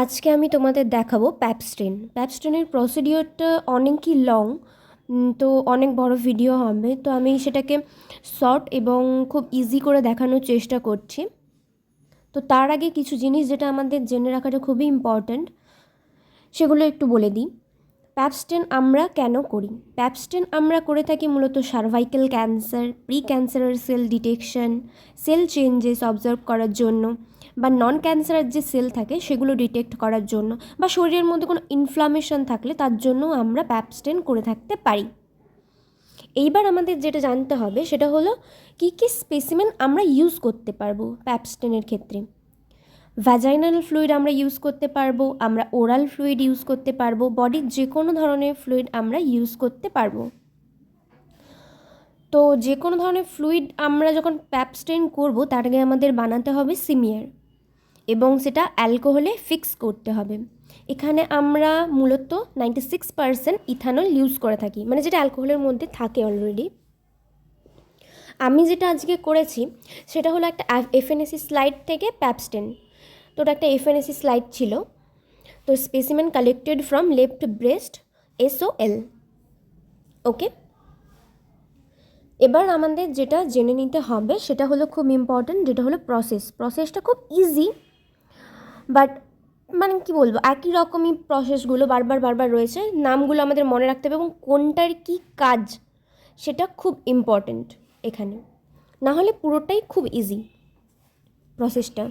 আজকে আমি তোমাদের দেখাবো প্যাপস্টেন। প্যাপস্টেনের প্রসিডিওরটা অনেকই লং, তো অনেক বড় ভিডিও হবে, তো আমি সেটাকে শর্ট এবং খুব ইজি করে দেখানোর চেষ্টা করছি। তো তার আগে কিছু জিনিস যেটা আমাদের জেনে রাখাটা খুবই ইম্পর্ট্যান্ট, সেগুলো একটু বলে দিই। প্যাপস্টেন আমরা কেন করি? প্যাপস্টেন আমরা করে থাকি মূলত cervical cancer, pre cancerous cell detection, cell changes observe করার জন্য, বা নন ক্যান্সারের যে সেল থাকে সেগুলো ডিটেক্ট করার জন্য, বা শরীরের মধ্যে কোনো ইনফ্লামেশন থাকলে তার জন্য আমরা প্যাপস্টেন করে থাকতে পারি। এইবার আমাদের যেটা জানতে হবে সেটা হলো কী কী স্পেসিমেন আমরা ইউজ করতে পারবো প্যাপস্টেনের ক্ষেত্রে। ভ্যাজাইনাল ফ্লুইড আমরা ইউজ করতে পারবো, আমরা ওরাল ফ্লুইড ইউজ করতে পারবো, বডির যে কোনো ধরনের ফ্লুইড আমরা ইউজ করতে পারবো। তো যে কোনো ধরনের ফ্লুইড আমরা যখন প্যাপস্টেন করবো তার আগে আমাদের বানাতে হবে সিমিয়ার, এবং সেটা অ্যালকোহলে ফিক্স করতে হবে। এখানে আমরা মূলত 96% ইথানল ইউজ করে থাকি, মানে যেটা অ্যালকোহলের মধ্যে থাকে অলরেডি। আমি যেটা আজকে করেছি সেটা হলো একটা এফএনএসি স্লাইড থেকে প্যাপস্টেন। তো ওটা একটা এফএনএসি স্লাইড ছিল। তো specimen collected from left breast SOL। ওকে, এবার আমাদের যেটা জেনে নিতে হবে সেটা হলো খুব ইম্পর্ট্যান্ট, যেটা হলো প্রসেসটা খুব ইজি, বাট মানে কি বলবো, একই রকমই প্রসেসগুলো বারবার রয়েছে, নামগুলো আমাদের মনে রাখতে হবে এবং কোনটার কি কাজ সেটা খুব ইম্পর্ট্যান্ট এখানে, না হলে পুরোটাই খুব ইজি প্রসেসটা।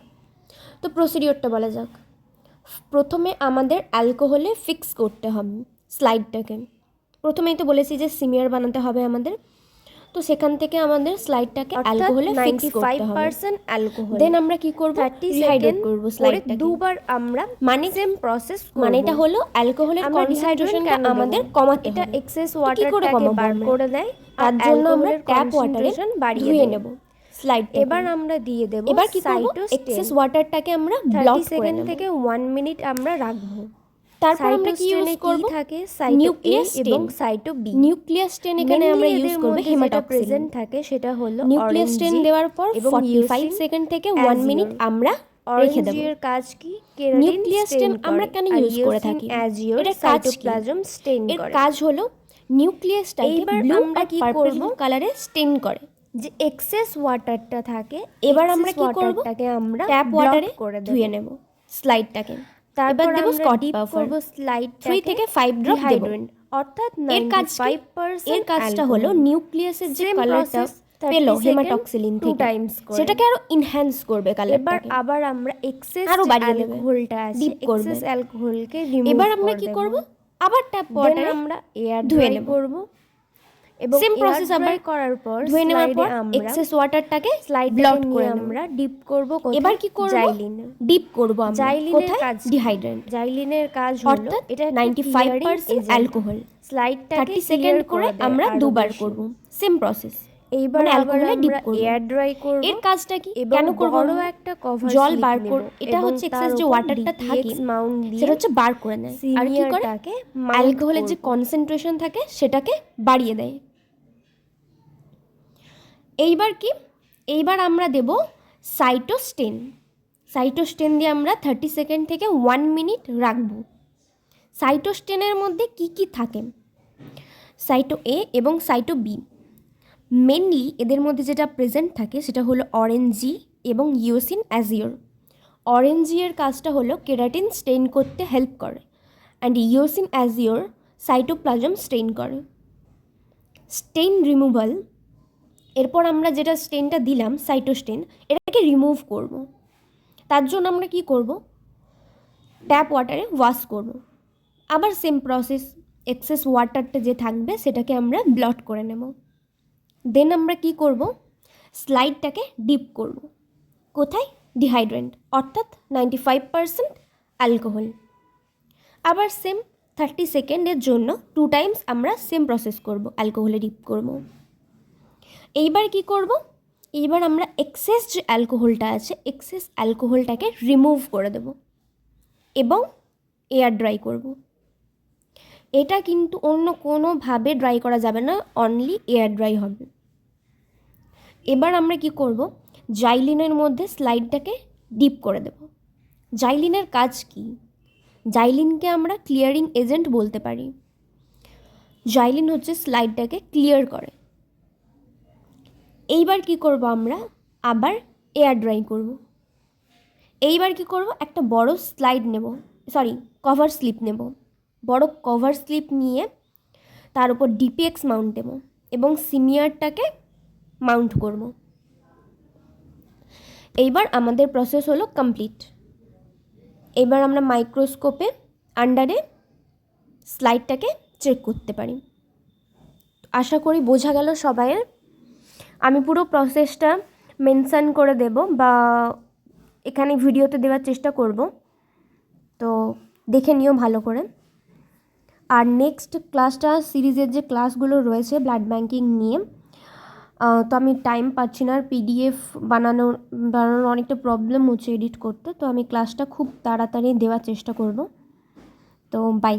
তো প্রসিডিওরটা বলা যাক। প্রথমে আমাদের অ্যালকোহলে ফিক্স করতে হবে স্লাইডটাকে। প্রথমেই তো বলেছি যে সিমিয়ার বানাতে হবে আমাদের, তো সেখান থেকে আমাদের স্লাইডটাকে অ্যালকোহলে ফিক্স করতে হবে 95% অ্যালকোহল। দেন আমরা কি করব, 30 রিহাইড্রেট সেকেন্ড করব করে স্লাইডটাকে। দুবার আমরা মানে সেম প্রসেস করব। মানেটা হলো অ্যালকোহলের আমরা কনসেন্ট্রেশনটা ডিহাইড্রেশন আমাদের কমাতে এটা হবে। এক্সেস তো কি করে ওয়াটারটাকে কমাবো বার আমরা? করে দেয়, তার জন্য আমরা ট্যাপ ওয়াটারে বাড়িয়ে ধুয়ে দেব। নেব স্লাইডটা। এবার আমরা দিয়ে দেব এবার কি করব, সাইটোস্টেন। এক্সেস ওয়াটারটাকে আমরা 30 ব্লক করে সেকেন্ড নেব। থেকে 1 মিনিট আমরা রাখবো। তারপর আমরা কি ইউজ করব, থাকে সাইটো A নিউক্লিয়াস এবং stain. Cyto B। Nucleus stain এখানে আমরা ইউজ করব হেমাটক্সিলিন। প্রেজেন্ট থাকে সেটা হলো নিউক্লিয়াস স্টেন দেওয়ার পর 45 সেকেন্ড থেকে 1 মিনিট আমরা রেখে দেব। অরেঞ্জের কাজ কি? নিউক্লিয়াস স্টেন আমরা কেন ইউজ করে থাকি? এর এটার কাজ কি? সাইটোপ্লাজম স্টেন এর করে। কাজ হলো নিউক্লিয়াসটাকে এইবার ব্লু আমরা আর কি পার্পল করব? কালারে স্টেন করে। যে এক্সেস ওয়াটারটা থাকে, এবার আমরা কি করব, ওয়াটারটাকে আমরা ট্যাপ ওয়াটারে করে দেব। ধুয়ে নেব স্লাইডটাকে। তারপর দেব আমরা স্কট ডিপ পাফার করব স্লাইড 3 থেকে 5 ড্রপ দেব। অর্থাৎ এর কাজ কি? 95% এর কাজটা হলো নিউক্লিয়াসের যে Same কালারটা process, 30 পেলো second, হেমাটক্সিলিন 2 থেকে, times করে। সেটাকে আরো এনহ্যান্স করবে এবার কালারটাকে। আবার আমরা এক্সেস আরো বাড়িয়ে দেবে, অ্যালকোহলটা আছে, ডিপ করবে। এক্সেস অ্যালকোহলকে রিমুভ এবার আমরা কি করব, আবার ট্যাপ ওয়াটারে আমরা এয়ার ধুয়ে ড্রাই নেব। করব, এবং সেম প্রসেস আবার করার পর ধুয়ে নেওয়ার পর আমরা এক্সেস ওয়াটারটাকে স্লাইড ব্লট করে আমরা ডিপ করব। এবার কি করব, জাইলিন। ডিপ করব আমরা জাইলিনের কোথায়, কাজ ডিহাইড্রেন্ট। জাইলিনের কাজ হলো অর্থাৎ এটা 95% অ্যালকোহল। স্লাইডটাকে 30 সেকেন্ড করে আমরা দুবার করব, সেম প্রসেস। এইবার মানে অ্যালকোহলে ডিপ আমরা করব। এয়ার ড্রাই করব। এর কাজটা কি, এবং কেন করব, বড় একটা কভার জল বার করব। এটা হচ্ছে তার এক্সেস যে উপর ওয়াটারটা থাকে মাউন্ট দিয়ে সেটা হচ্ছে বার করে নেয়, আর কি করে, সিমিয়ারটাকে অ্যালকোহলের যে কনসেন্ট্রেশন থাকে সেটাকে বাড়িয়ে দেয়। এইবার কি, এইবার আমরা দেব সাইটোস্টেন। সাইটোস্টেন দিয়ে আমরা 30 সেকেন্ড থেকে 1 মিনিট রাখব। সাইটোস্টেনের মধ্যে কি কি থাকে, সাইটো A এবং সাইটো B। মেনলি এদের মধ্যে যেটা প্রেজেন্ট থাকে সেটা হলো অরেঞ্জি এবং ইওসিন অ্যাজিওর। অরেঞ্জিয়ের কাজটা হলো কেরাটিন স্টেইন করতে হেল্প করে, and eosin azure cytoplasm stain করে। স্টেইন রিমুভাল, এরপর আমরা যেটা স্টেনটা দিলাম সাইটোস্টেন, এটাকে রিমুভ করব। তার জন্য আমরা কি করব, ট্যাপ ওয়াটারে ওয়াশ করব। আবার সেম প্রসেস, এক্সেস ওয়াটারটা যে থাকবে সেটাকে আমরা ব্লট করে নেব। দেন আমরা কি করব, স্লাইডটাকে ডিপ করব। কোথায়, ডিহাইড্রেন্ট, অর্থাৎ 95% অ্যালকোহল। আবার সেম 30 সেকেন্ডের জন্য 2 টাইমস আমরা সেম প্রসেস করব, অ্যালকোহলে ডিপ করব। এইবার কি করব, এইবার আমরা এক্সেস যে অ্যালকোহলটা আছে এক্সেস অ্যালকোহলটাকে রিমুভ করে দেব এবং এয়ার ড্রাই করব। এটা কিন্তু অন্য কোনোভাবে ড্রাই করা যাবে না, অনলি এয়ার ড্রাই হবে। এবার আমরা কি করব, জাইলিনের মধ্যে স্লাইডটাকে ডিপ করে দেব। জাইলিনের কাজ কি, জাইলিনকে আমরা ক্লিয়ারিং এজেন্ট বলতে পারি। জাইলিন হচ্ছে স্লাইডটাকে ক্লিয়ার করে। এইবার কি করব আমরা, আবার এয়ার ড্রাই করব। এইবার কি করব, একটা বড় স্লাইড নেব, কভার স্লিপ নেব। বড় কভার স্লিপ নিয়ে তার উপর ডিপিএক্স মাউন্ট দেব এবং সিমিয়ারটাকে মাউন্ট করব। এইবার আমাদের প্রসেস হলো কমপ্লিট। এবার আমরা মাইক্রোস্কোপে আন্ডারে স্লাইডটাকে চেক করতে পারি। আশা করি বোঝা গেল সবাইয়ের। আমি পুরো প্রসেসটা মেনশন করে দেব বা এখানে ভিডিওতে দেওয়ার চেষ্টা করব, তো দেখে নিও ভালো করে। আর নেক্সট ক্লাসটা, সিরিজের যে ক্লাসগুলো রয়েছে ব্লাড ব্যাঙ্কিং নিয়ে, তো আমি টাইম পাচ্ছি না, আর পিডিএফ বানানোর অনেকটা প্রবলেম হচ্ছে এডিট করতে, তো আমি ক্লাসটা খুব তাড়াতাড়ি দেওয়ার চেষ্টা করব। তো বাই।